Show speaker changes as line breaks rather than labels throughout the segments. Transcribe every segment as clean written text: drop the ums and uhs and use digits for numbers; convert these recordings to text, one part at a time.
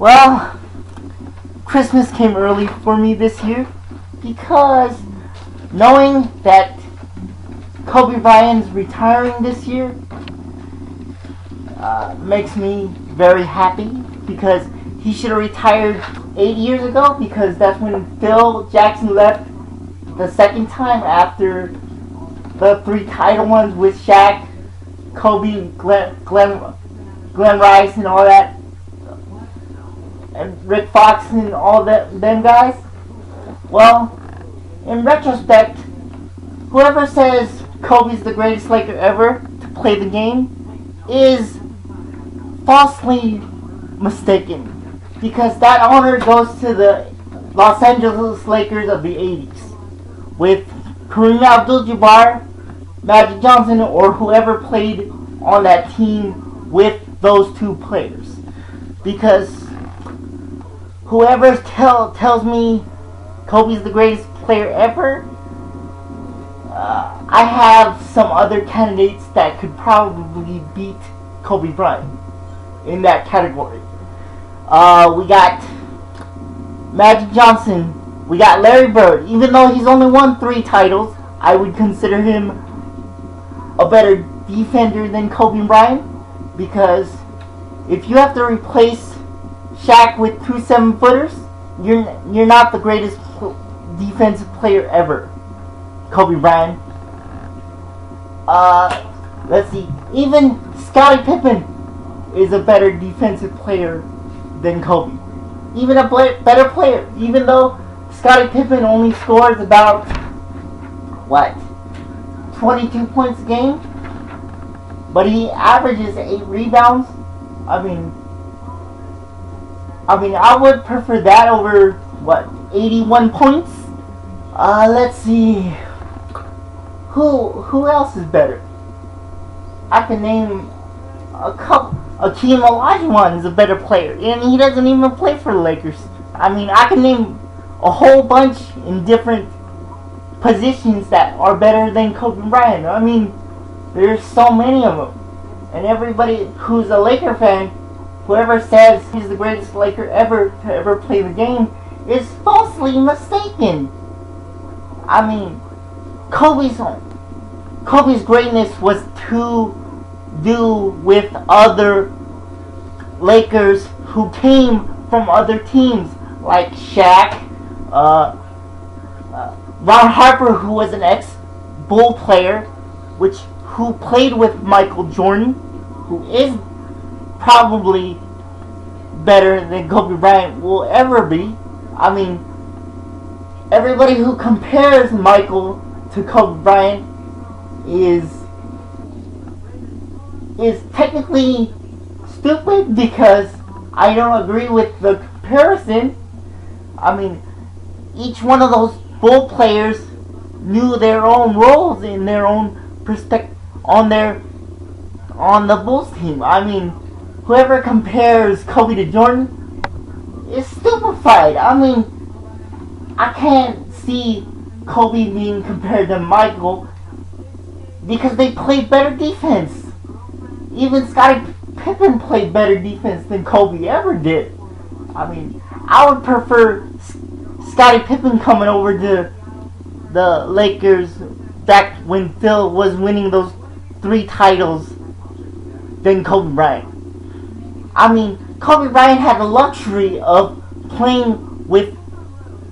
Well, Christmas came early for me this year because knowing that Kobe Bryant's retiring this year makes me very happy because he should have retired 8 years ago because that's when Phil Jackson left the second time after the 3 title ones with Shaq, Kobe, Glenn Rice and all that, and Rick Fox and all them guys. Well, in retrospect, whoever says Kobe's the greatest Laker ever to play the game is falsely mistaken, because that honor goes to the Los Angeles Lakers of the 80s with Kareem Abdul-Jabbar, Magic Johnson, or whoever played on that team with those 2 players. Because whoever tells me Kobe's the greatest player ever, I have some other candidates that could probably beat Kobe Bryant in that category. We got Magic Johnson, we got Larry Bird. Even though he's only won 3 titles, I would consider him a better defender than Kobe Bryant, because if you have to replace Shaq with 2 7-footers, you're not the greatest defensive player ever, Kobe Bryant. Let's see, even Scottie Pippen is a better defensive player than Kobe. Even a better player, even though Scottie Pippen only scores about 22 points a game, but he averages 8 rebounds. I mean, I would prefer that over 81 points. Let's see, who else is better? I can name a couple. Akeem Olajuwon is a better player, and he doesn't even play for the Lakers. I can name a whole bunch in different positions that are better than Kobe Bryant. There's so many of them, and everybody who's a Laker fan, whoever says he's the greatest Laker ever to ever play the game, is falsely mistaken. Kobe's greatness was to do with other Lakers who came from other teams, like Shaq, Ron Harper, who was an ex-Bull player, who played with Michael Jordan, who is probably better than Kobe Bryant will ever be. Everybody who compares Michael to Kobe Bryant is technically stupid, because I don't agree with the comparison. Each one of those Bull players knew their own roles in their own perspective on the Bulls team. Whoever compares Kobe to Jordan is stupefied. I can't see Kobe being compared to Michael because they played better defense. Even Scottie Pippen played better defense than Kobe ever did. I would prefer Scottie Pippen coming over to the Lakers back when Phil was winning those 3 titles than Kobe Bryant. Kobe Bryant had the luxury of playing with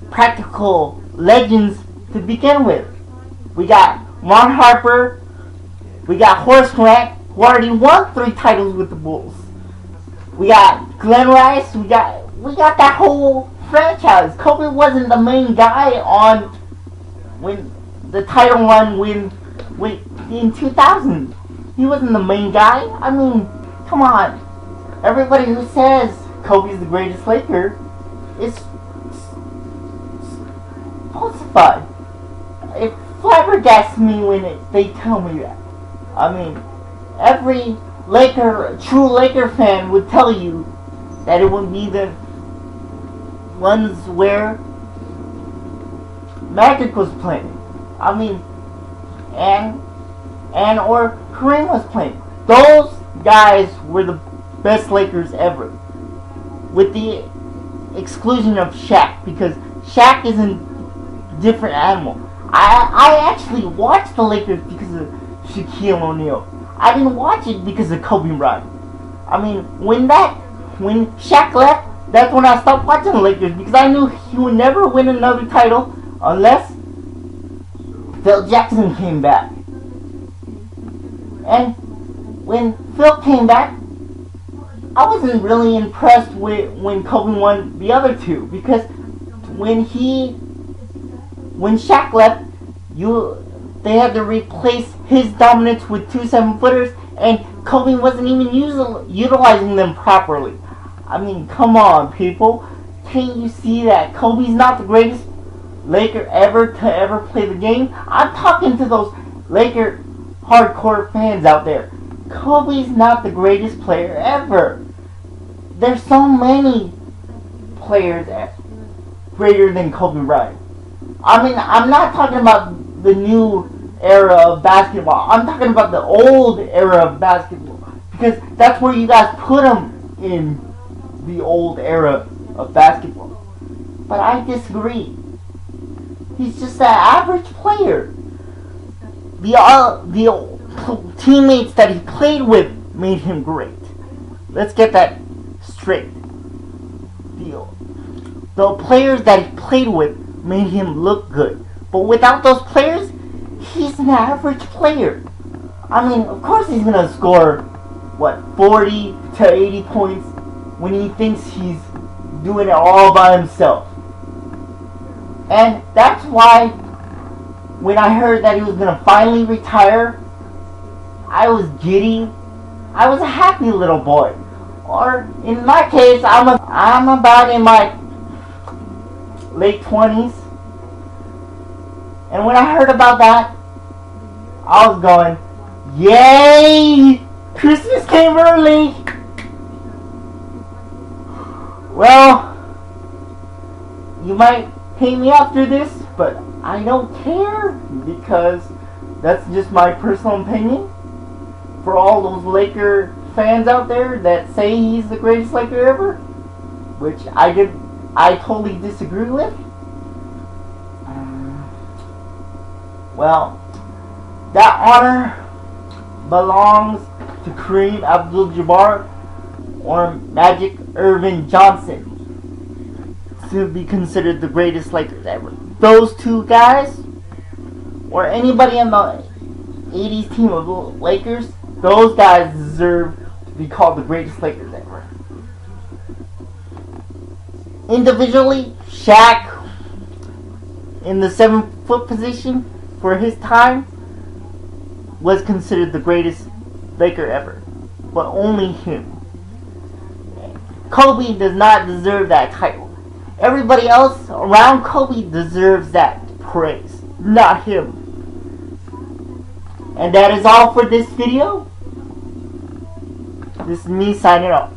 practical legends to begin with. We got Ron Harper, we got Horace Grant, who already won 3 titles with the Bulls. We got Glenn Rice, we got that whole franchise. Kobe wasn't the main guy when the title run in 2000. He wasn't the main guy. Come on. Everybody who says Kobe's the greatest Laker is falsified. It flabbergasts me when they tell me that. Every true Laker fan would tell you that it would be the ones where Magic was playing. And or Kareem was playing. Those guys were the best Lakers ever. with the exclusion of Shaq, because Shaq is a different animal. I actually watched the Lakers because of Shaquille O'Neal. I didn't watch it because of Kobe Bryant. I mean, when Shaq left, that's when I stopped watching the Lakers, because I knew he would never win another title unless Phil Jackson came back. And when Phil came back, I wasn't really impressed with when Kobe won the other two, because when Shaq left, they had to replace his dominance with 2 7-footers, and Kobe wasn't even utilizing them properly. I mean, come on, people. Can't you see that Kobe's not the greatest Laker ever to ever play the game? I'm talking to those Laker hardcore fans out there. Kobe's not the greatest player ever. There's so many players greater than Kobe Bryant. I mean, I'm not talking about the new era of basketball. I'm talking about the old era of basketball, because that's where you guys put him in the old era of basketball. But I disagree. He's just an average player. The teammates that he played with made him great. Let's get that straight. The players that he played with made him look good. But without those players, he's an average player. I mean, of course he's going to score, 40 to 80 points when he thinks he's doing it all by himself. And that's why when I heard that he was going to finally retire, I was giddy. I was a happy little boy. Or in my case, I'm about in my late 20s. And when I heard about that, I was going, yay! Christmas came early! Well, you might hate me after this, but I don't care, because that's just my personal opinion. For all those Laker fans out there that say he's the greatest Laker ever, which I totally disagree with. Well, that honor belongs to Kareem Abdul-Jabbar or Magic Earvin Johnson to be considered the greatest Lakers ever. Those two guys, or anybody in the 80s team of the Lakers, those guys deserve to be called the greatest Lakers ever. Individually, Shaq in the 7-foot position for his time was considered the greatest Laker ever, but only him. Kobe does not deserve that title. Everybody else around Kobe deserves that praise, not him. And that is all for this video. This is me signing off.